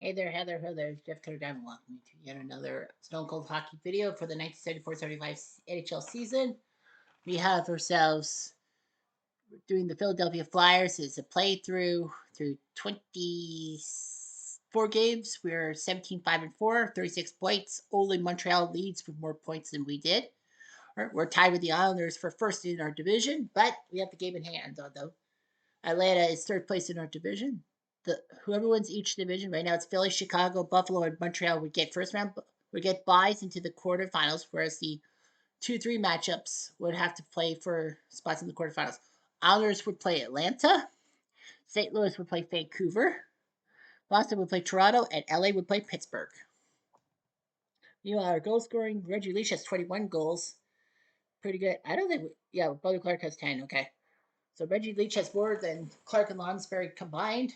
Hey there, Heather. Heather, Jeff Cutter Diamond. Welcome to yet another Stone Cold Hockey video for the 1974-75 NHL season. We have ourselves doing the Philadelphia Flyers. It's a playthrough through 24 games. We're 17-5-4, 36 points. Only Montreal leads with more points than we did. We're tied with the Islanders for first in our division, but we have the game in hand, though. Atlanta is third place in our division. Whoever wins each division right now, it's Philly, Chicago, Buffalo, and Montreal would get first round. Would get buys into the quarterfinals, whereas the 2-3 matchups would have to play for spots in the quarterfinals. Islanders would play Atlanta. St. Louis would play Vancouver. Boston would play Toronto, and LA would play Pittsburgh. Meanwhile, our goal scoring, Reggie Leach has 21 goals. Pretty good. I don't think, yeah, Bobby Clark has 10. Okay. So Reggie Leach has more than Clark and Lonsberry combined.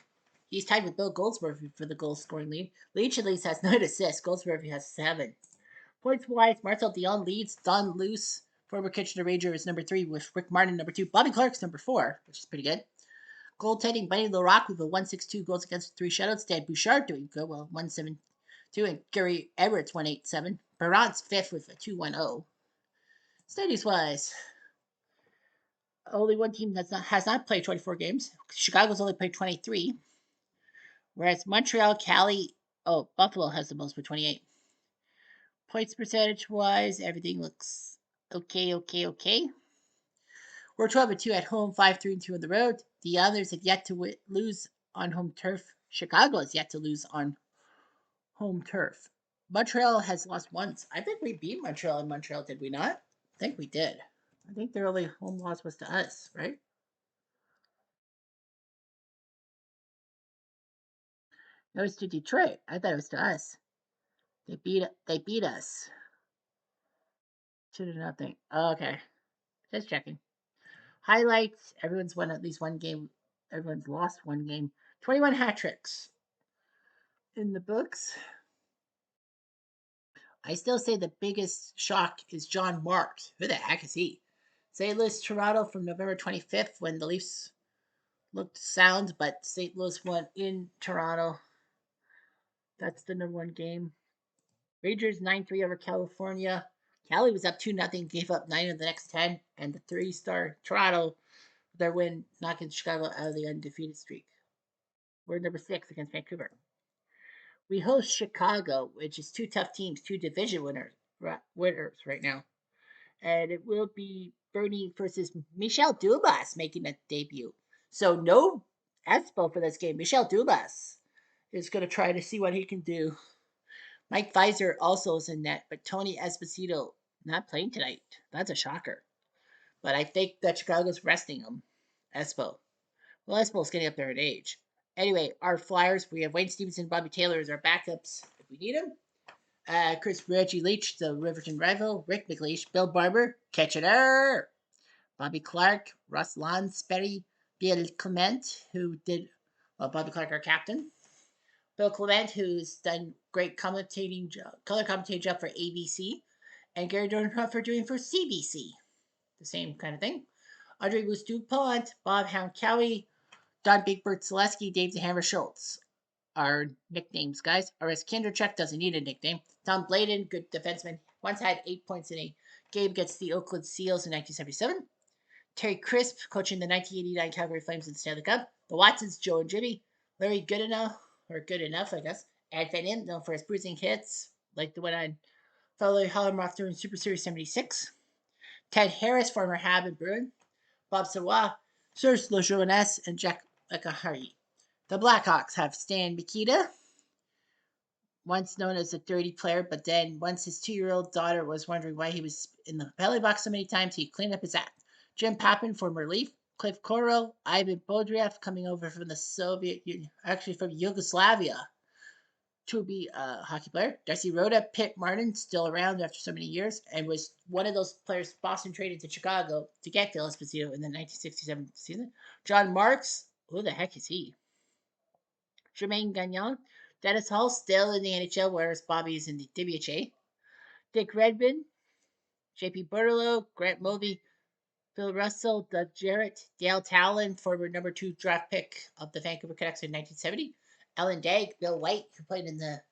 He's tied with Bill Goldsworthy for the goal scoring lead. Leach at least has 9 assists. Goldsworthy has 7. Points wise, Marcel Dion leads. Don Luce, former Kitchener Ranger, is number 3 with Rick Martin number 2. Bobby Clark's number 4, which is pretty good. Goaltending, Bunny LaRock with a 162 goals against 3 shutouts. Dan Bouchard doing good, well, 172. And Gary Edwards, 187. Perrant's 5th with a 210. Studies wise, only one team has not played 24 games. Chicago's only played 23. Whereas Montreal, Cali, Buffalo has the most with 28. Points percentage wise, everything looks okay. We're 12-2 at home, 5-3-2 on the road. The others have yet to lose on home turf. Chicago has yet to lose on home turf. Montreal has lost once. I think we beat Montreal in Montreal, did we not? I think we did. I think their only home loss was to us, right? It was to Detroit. I thought it was to us. They beat us. 2-0. Okay. Just checking. Highlights. Everyone's won at least one game. Everyone's lost one game. 21 hat tricks in the books. I still say the biggest shock is John Marks. Who the heck is he? St. Louis, Toronto from November 25th when the Leafs looked sound, but St. Louis won in Toronto. That's the number 1 game. Rangers 9-3 over California. Cali was up 2-0, gave up 9 of the next 10, and the 3-star Toronto, their win, knocking Chicago out of the undefeated streak. We're number 6 against Vancouver. We host Chicago, which is 2 tough teams, 2 division winners right now. And it will be Bernie versus Michel Dubas making a debut. So no Espo for this game. Michel Dubas is going to try to see what he can do. Mike Pfizer also is in net, but Tony Esposito not playing tonight. That's a shocker. But I think that Chicago's resting him. Espo. Well, Espo's getting up there in age. Anyway, our Flyers, we have Wayne Stevenson, Bobby Taylor as our backups if we need them. Reggie Leach, the Riverton rival. Rick McLeish, Bill Barber, Kitchener. Bobby Clark, Russ Lonsberry, Bill Clement, who did, Bobby Clark, our captain. Bill Clement, who's done great color commentating job for ABC, and Gary Dornhofer doing for CBC. The same kind of thing. Andre Bruce DuPont, Bob Hound Cowie, Don Big Bird Selesky, Dave the Hammer Schultz. Our nicknames, guys. R.S. Kinderchuk doesn't need a nickname. Tom Bladen, good defenseman, once had 8 points in a game against the Oakland Seals in 1977. Terry Crisp, coaching the 1989 Calgary Flames in the Stanley Cup. The Watsons, Joe and Jimmy. Larry Goodenough, I guess. Ed Van Imp, known for his bruising hits, like the one on fellow Hallenroth during Super Series 76. Ted Harris, former Hab and Bruin. Bob Savoie, Serge Lejeunesse, and Jack Lekahari. The Blackhawks have Stan Mikita, once known as a dirty player, but then once his 2-year-old daughter was wondering why he was in the penalty box so many times, he cleaned up his act. Jim Pappin, former Leaf. Cliff Koro, Ivan Bodriev, coming over from the Soviet Union, actually from Yugoslavia, to be a hockey player. Darcy Rhoda, Pitt Martin, still around after so many years, and was one of those players Boston traded to Chicago to get Phil Esposito in the 1967 season. John Marks, who the heck is he? Jermaine Gagnon, Dennis Hall, still in the NHL, whereas Bobby is in the WHA. Dick Redmond, J.P. Bertolo, Grant Mulvey, Phil Russell, Doug Jarrett, Dale Talon, former number 2 draft pick of the Vancouver Canucks in 1970, Ellen Dagg, Bill White, who played in the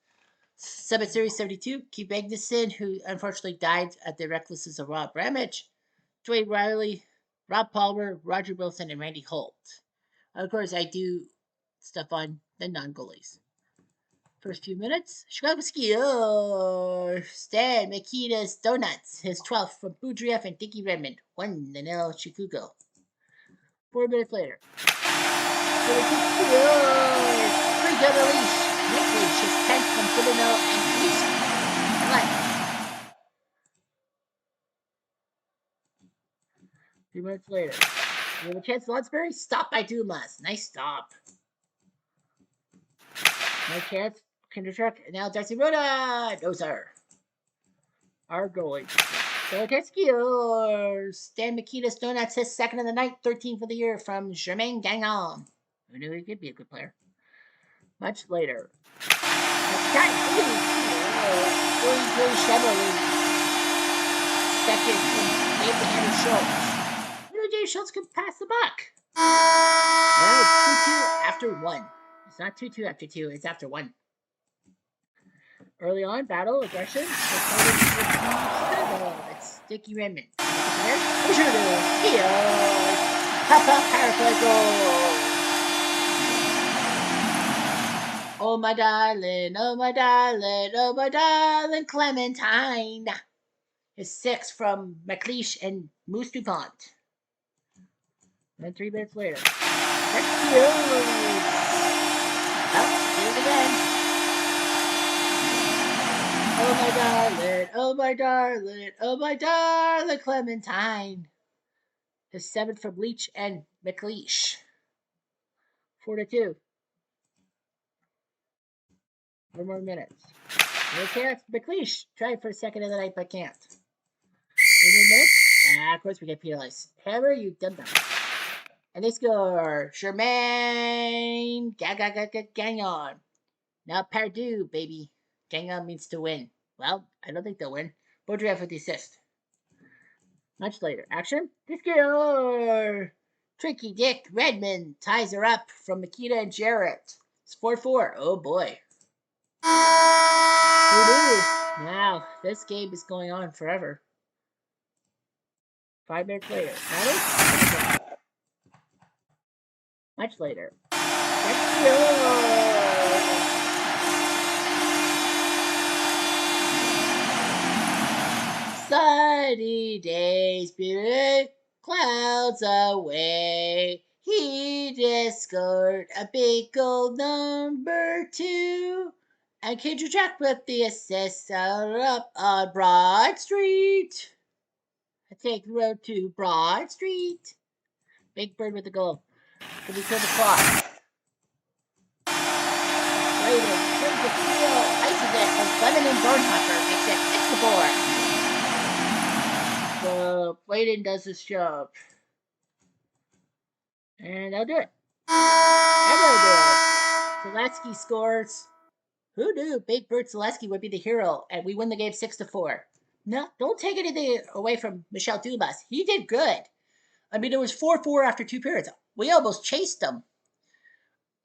Summit Series 72, Keith Magnuson, who unfortunately died at the recklessness of Rob Ramage, Dwayne Riley, Rob Palmer, Roger Wilson, and Randy Holt. Of course, I do stuff on the non-goalies. First few minutes, Chicago Skiers, Stan Mikita's Donuts, his 12th from Boudreff and Dickie Redmond, 1-0 Chicago. 4 minutes later, Skiers, 3 leash, Nick Leash, his 10th from Fidano and East. What? 3 minutes later, we have a chance. Lonsbury, stop by Dumas. Nice stop. No chance. Kindertruck. Now Darcy Rhoda. No, sir. Our goalie. Skiers. Stan Mikita's Donuts, his second of the night, 13 for the year from Germain Gagnon. Who knew he could be a good player? Much later. Louis Chevrolet. Second from Abraham Schultz. Dave Schultz can pass the buck. Well, it's 2-2 after 1. It's not 2-2 after 2, it's after 1. Early on, battle, aggression. It's Dickie Redmond. Papa Paraguay goal. Oh my darling, oh my darling, oh my darling Clementine. His 6 from McLeish and Moose DuPont. And then 3 minutes later. That's cute. Oh, do it again. Oh my darling, oh my darling, oh my darling Clementine. His 7th from Leach and McLeish. 4-2. 4 more minutes. No chance. McLeish tried for a second of the night, but can't. 3 more minutes. Of course we get penalized. Hammer, you dum-dum. And they score. Germain Gagnon. Now Perdue, baby. Gagnon means to win. Well, I don't think they'll win. Baudrillard with the assist. Much later. Action. They score. Tricky Dick Redmond ties her up from Mikita and Jarrett. It's 4-4. Oh boy. Now, this game is going on forever. 5 minutes later. Much later. Sunny days, beauty clouds away. He just scored a big goal, number 2. And Kendra Jack with the assist up on Broad Street. I take the road to Broad Street. Big Bird with the goal. Can we kill the clock? Braden brings the field, ices it from Lemon and Dornhopper, makes it 6-4. So Braden does his job. And I'll do it. Zaleski scores. Who knew Big Bird Zaleski would be the hero and we win the game 6-4? No, don't take anything away from Michel Dumas. He did good. I mean, it was 4-4 after 2 periods. We almost chased them.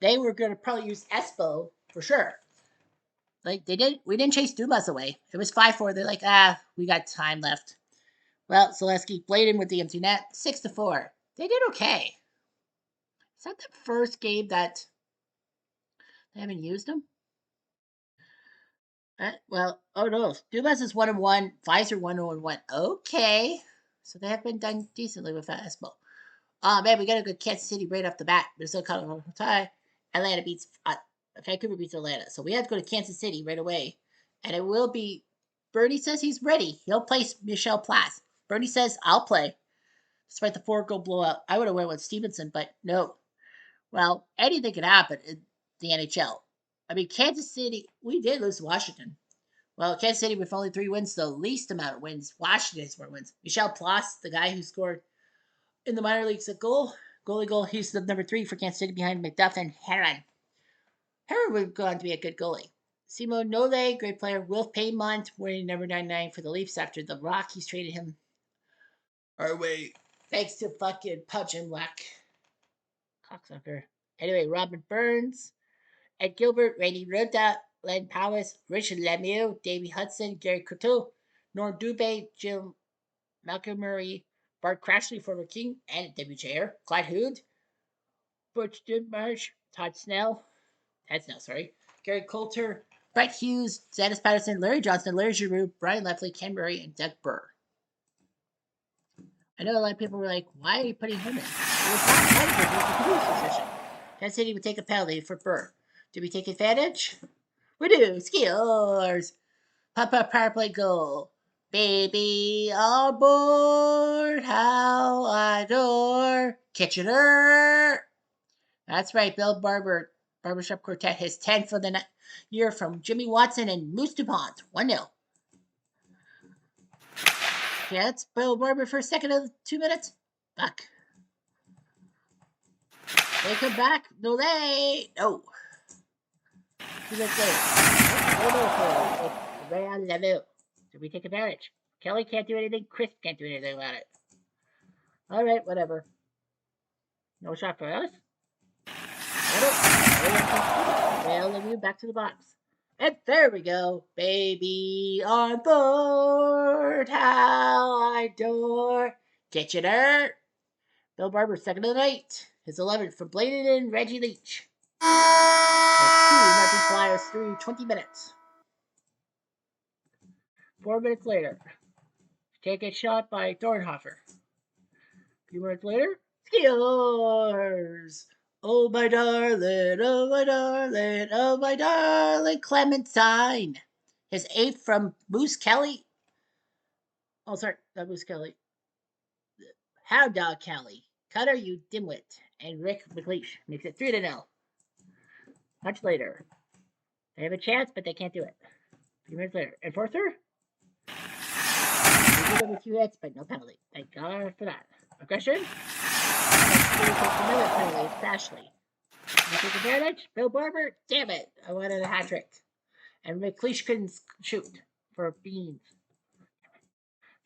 They were going to probably use Espo for sure. Like they did, we didn't chase Dumas away. It was 5-4. They're like, we got time left. Well, Zaleski played in with the empty net, 6-4. They did okay. Is that the first game that they haven't used them? Oh no, Dumas is 1-1. Pfizer 1-1. Okay, so they have been done decently with that Espo. Man, we got a good Kansas City right off the bat. Minnesota Colorado tie. Atlanta beats Vancouver beats Atlanta. So we have to go to Kansas City right away. And it will be Bernie says he's ready. He'll place Michel Plas. Bernie says I'll play. Despite the 4-goal blowout. I would have went with Stevenson, but no. Well, anything could happen in the NHL. I mean, Kansas City, we did lose to Washington. Well, Kansas City with only 3 wins, the least amount of wins. Washington has more wins. Michel Plas, the guy who scored in the minor leagues a goalie goal. He's the number 3 for Kansas City behind McDuff and Heron. Heron would go on to be a good goalie. Simo Nole, great player. Wilf Paymont, wearing number 99 for the Leafs after the Rockies traded him our way. Thanks to fucking Pudge and Whack. Cocksucker. Anyway, Robin Burns Ed Gilbert, Randy Rota, Len Powis, Richard Lemieux, Davey Hudson, Gary Couture, Norm Dubé, Jim Malcolm Bart Crashley, former King, and WJR, Clyde Hood, Butch Marsh, Ted Snell, sorry, Gary Coulter, Brett Hughes, Dennis Patterson, Larry Johnson, Larry Giroux, Brian Lefley, Ken Murray, and Doug Burr. I know a lot of people were like, why are you putting him in? It was not Kansas, it was a producer session. Kansas City would take a penalty for Burr. Did we take advantage? We do. Skillers. Papa power play goal. Baby on board. How I adore Kitchener. That's right. Bill Barber. Barbershop Quartet his 10th for the year from Jimmy Watson and Moose DuPont. 1-0. Jets. Bill Barber for a second of 2 minutes. Fuck. They come back. No, they. No. 2 minutes later. It's Rayon Levu. Did we take advantage? Kelly can't do anything. Chris can't do anything about it. All right, whatever. No shot for us. Rayon Levu back to the box. And there we go. Baby on board. How I adore Kitchener. Bill Barber, second of the night. His 11th from Bladen and Reggie Leach. 2-0 Flyers through 20 minutes. 4 minutes later, take a shot by Dornhofer. A few minutes later, Skillers! Oh my darling, oh my darling, oh my darling Clementine. His 8th from Moose Kelly. Oh, sorry, not Moose Kelly. Hound Dog Kelly. Cutter, you dimwit. And Rick McLeish makes it 3-0. Much later. They have a chance, but they can't do it. A few minutes later. Enforcer? We did it with 2 hits, but no penalty. Thank God for that. Aggression? Another penalty. It's Crashley. You take advantage? Bill Barber? Damn it. I wanted a hat trick. And McLeish couldn't shoot for beans.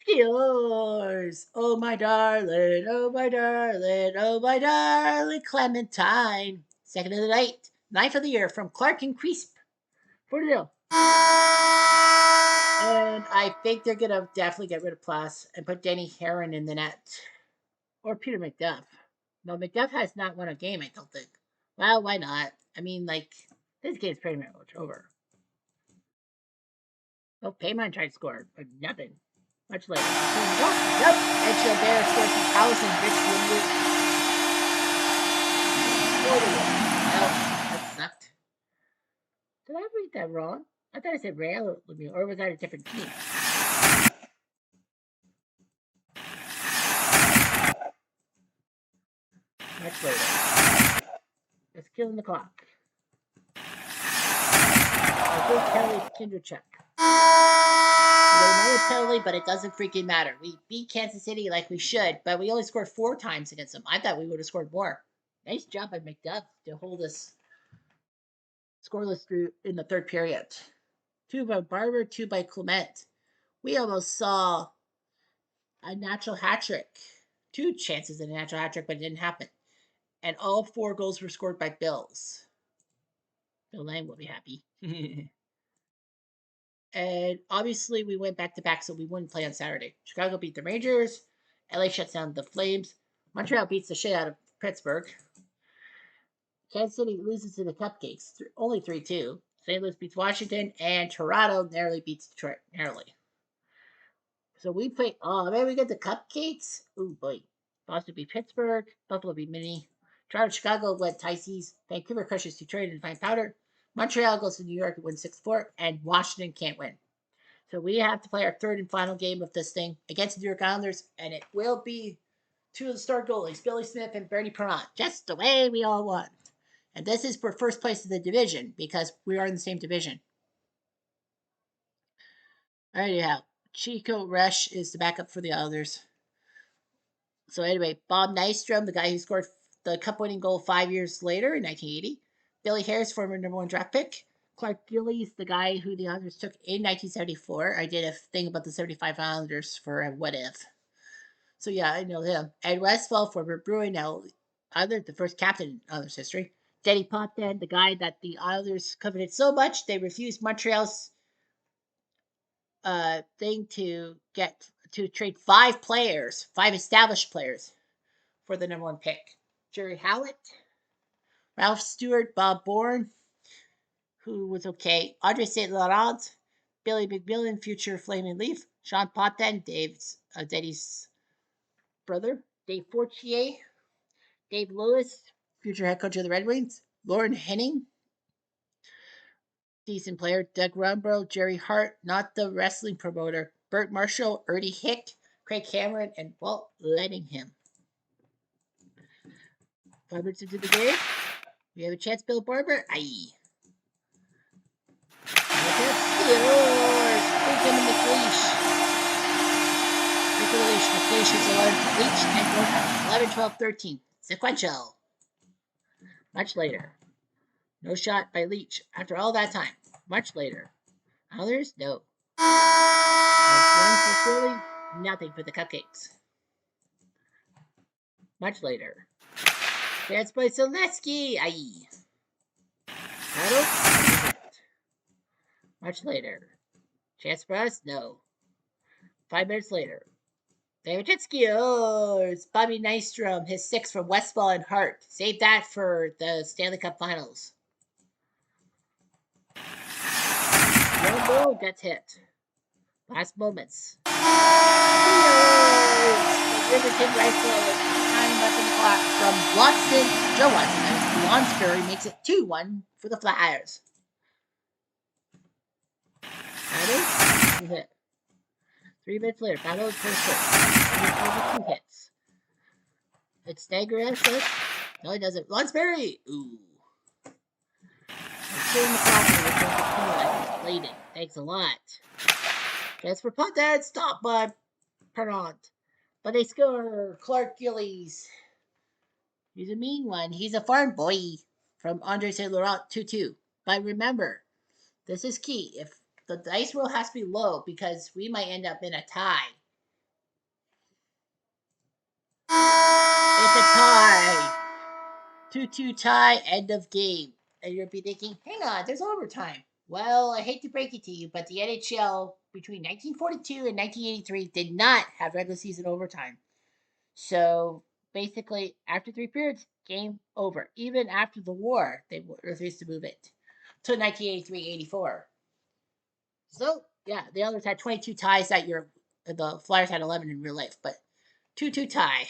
Skillers! Oh my darling, oh my darling, oh my darling Clementine. Second of the night. 9th of the year from Clark and Crisp. 4-0. And I think they're going to definitely get rid of Plas and put Denny Herron in the net. Or Peter McDuff. No, McDuff has not won a game, I don't think. Well, why not? I mean, like, this game's pretty much over. Oh, Paymon tried to score, but nothing. Much later. Oh, nope. Ed Gilbert scores from Powers and Rich Woodward. 4-1. Nope, that sucked. Did I read that wrong? I thought I said Real, or was that a different team? Much later. It's killing the clock. I think Kelly Kinderchuk. Another penalty, but it doesn't freaking matter. We beat Kansas City like we should, but we only scored 4 times against them. I thought we would have scored more. Nice job by McDuff to hold us scoreless through in the third period. 2 by Barber, 2 by Clement. We almost saw a natural hat trick. 2 chances at a natural hat trick, but it didn't happen. And all 4 goals were scored by Bills. Bill Lang will be happy. And obviously, we went back to back, so we wouldn't play on Saturday. Chicago beat the Rangers. LA shuts down the Flames. Montreal beats the shit out of Pittsburgh. Kansas City loses to the Cupcakes, only 3-2. St. Louis beats Washington, and Toronto narrowly beats Detroit. Narrowly. So we play. Oh, man, we get the Cupcakes. Oh, boy. Boston beat Pittsburgh. Buffalo beat Mini. Toronto, Chicago went Ticey's. Vancouver crushes Detroit and Fine Powder. Montreal goes to New York and wins 6-4, and Washington can't win. So we have to play our third and final game of this thing against the New York Islanders, and it will be 2 of the star goalies, Billy Smith and Bernie Perrant, just the way we all want. And this is for first place in the division because we are in the same division. All right, yeah. Chico Resch is the backup for the Islanders. So anyway, Bob Nystrom, the guy who scored the cup-winning goal 5 years later in 1980. Billy Harris, former #1 draft pick. Clark Gillies, the guy who the Islanders took in 1974. I did a thing about the 75 Islanders for a what if. So yeah, I know him. Ed Westfall, former Bruin, now Islander, the first captain in Islanders history. Denny Potvin, the guy that the Islanders coveted so much, they refused Montreal's thing to trade 5 players, 5 established players, for the number 1 pick. Jerry Howlett, Ralph Stewart, Bob Bourne, who was okay, Andre St. Laurent, Billy McMillan, future Flaming Leaf, Sean Potvin, Denny's brother, Dave Fortier, Dave Lewis, future head coach of the Red Wings, Lauren Henning, decent player, Doug Rumbrell, Jerry Hart, not the wrestling promoter, Burt Marshall, Ernie Hick, Craig Cameron, and Walt Lettingham. 5 minutes into the game, we have a chance, Bill Barber. Aye. Steelers! Bacon and McLeish. Bacon and McLeish. McLeish is 11. Leach and Gordon. 11, 12, 13. Sequential. Much later. No shot by Leach. After all that time. Much later. Others? No. One for Philly. Nothing for the Cupcakes. Much later. Dance by Selesky. Aye. Battle? Much later. Chance for us? No. 5 minutes later. David Titsky, it's Bobby Nystrom, his 6 from Westfall and Hart. Save that for the Stanley Cup Finals. One goal gets hit. Last moments. Riverton rifle with 9 left in the clock from Joe Watson. Lonsbury makes it 2-1 for the Flyers. That is hit. 3 minutes later, battle of first hit. 2 hits. It's Stagger SS. No, he doesn't. Lonsbury! Ooh. I'm killing the clock. Bladed. Thanks a lot. Transfer punt that. Stop by Perrant. But they score. Clark Gillies. He's a mean one. He's a farm boy from Andre St. Laurent 2-2. But remember, this is key. If the dice roll has to be low because we might end up in a tie. It's a tie. 2-2 tie, end of game. And you'll be thinking, hang on, there's overtime. Well, I hate to break it to you, but the NHL between 1942 and 1983 did not have regular season overtime. So basically, after 3 periods, game over. Even after the war, they refused to move it to 1983-84. So, yeah, the others had 22 ties that year. The Flyers had 11 in real life, but 2-2 tie.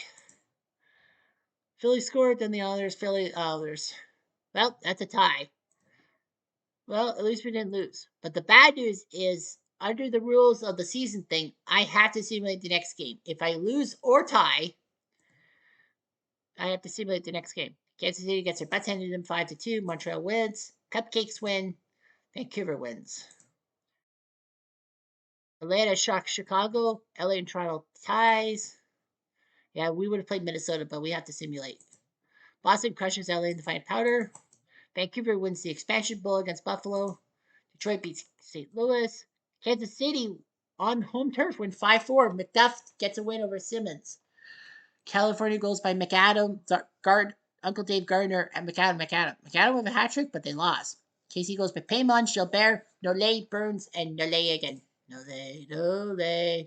Philly scored, then the others, Philly others. Well, that's a tie. Well, at least we didn't lose. But the bad news is, under the rules of the season thing, I have to simulate the next game. If I lose or tie, I have to simulate the next game. Kansas City gets their butts handed to them 5-2. Montreal wins. Cupcakes win. Vancouver wins. Atlanta shocks Chicago. LA and Toronto ties. Yeah, we would have played Minnesota, but we have to simulate. Boston crushes LA in the fine powder. Vancouver wins the expansion bowl against Buffalo. Detroit beats St. Louis. Kansas City on home turf win 5-4. McDuff gets a win over Simmons. California goes by McAdam, Uncle Dave Gardner, and McAdam. McAdam with a hat trick, but they lost. KC goes by Paymon, Gilbert, Nole, Burns, and Nole again. Nole.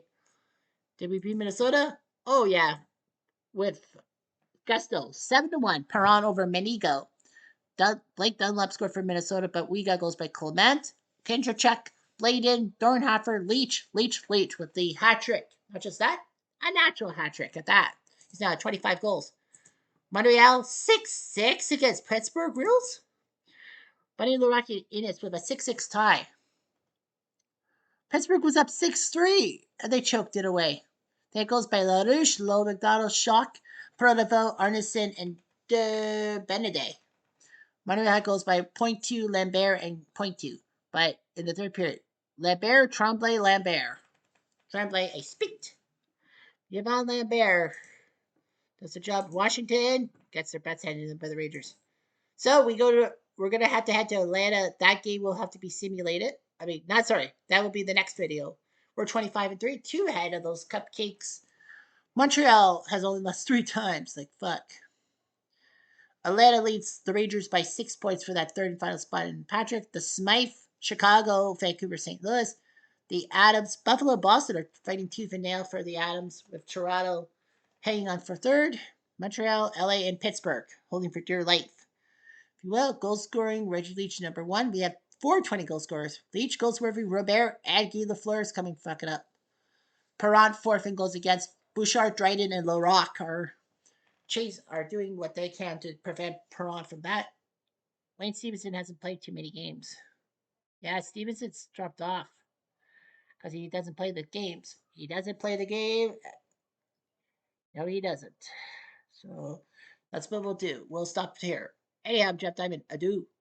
Did we beat Minnesota? Oh, yeah. With gusto. 7-1. Perron over Menigo. Blake Dunlap scored for Minnesota, but Wiga goes by Clement, Kindrachuk, Bladen, Dornhofer, Leach with the hat trick. Not just that, a natural hat trick at that. He's now at 25 goals. Montreal 6-6 against Pittsburgh. Reels? Bunny Luraki Innes with a 6-6 tie. Pittsburgh was up 6-3, and they choked it away. That goes by LaRouche, Lowe, McDonald, Schock, Prodevo, Arneson, and De Benedet. Montreal goes by 0.2 Lambert and 0.2. But in the third period, Lambert, Tremblay, Lambert. Tremblay, a spit. Yvonne Lambert does the job. Washington gets their butts handed to them by the Rangers. So we're going to have to head to Atlanta. That game will have to be simulated. That will be the next video. We're 25-3, 2 ahead of those Cupcakes. Montreal has only lost 3 times. Like, fuck. Atlanta leads the Rangers by 6 points for that third and final spot in Patrick. The Smythe, Chicago, Vancouver, St. Louis. The Adams, Buffalo, Boston are fighting tooth and nail for the Adams, with Toronto hanging on for third. Montreal, LA, and Pittsburgh holding for dear life. If you will, goal scoring, Reggie Leach number one. We have 420 goal scorers. Leach, goals for every Robert, and Guy Lafleur coming fucking up. Perrant fourth in goals against. Bouchard, Dryden, and Larocque are doing what they can to prevent Perrant from that. Wayne Stevenson hasn't played too many games. Yeah, Stevenson's dropped off because he doesn't play the games. He doesn't play the game. No, he doesn't. So that's what we'll do. We'll stop here. Anyhow, I'm Jeff Diamond. Adieu.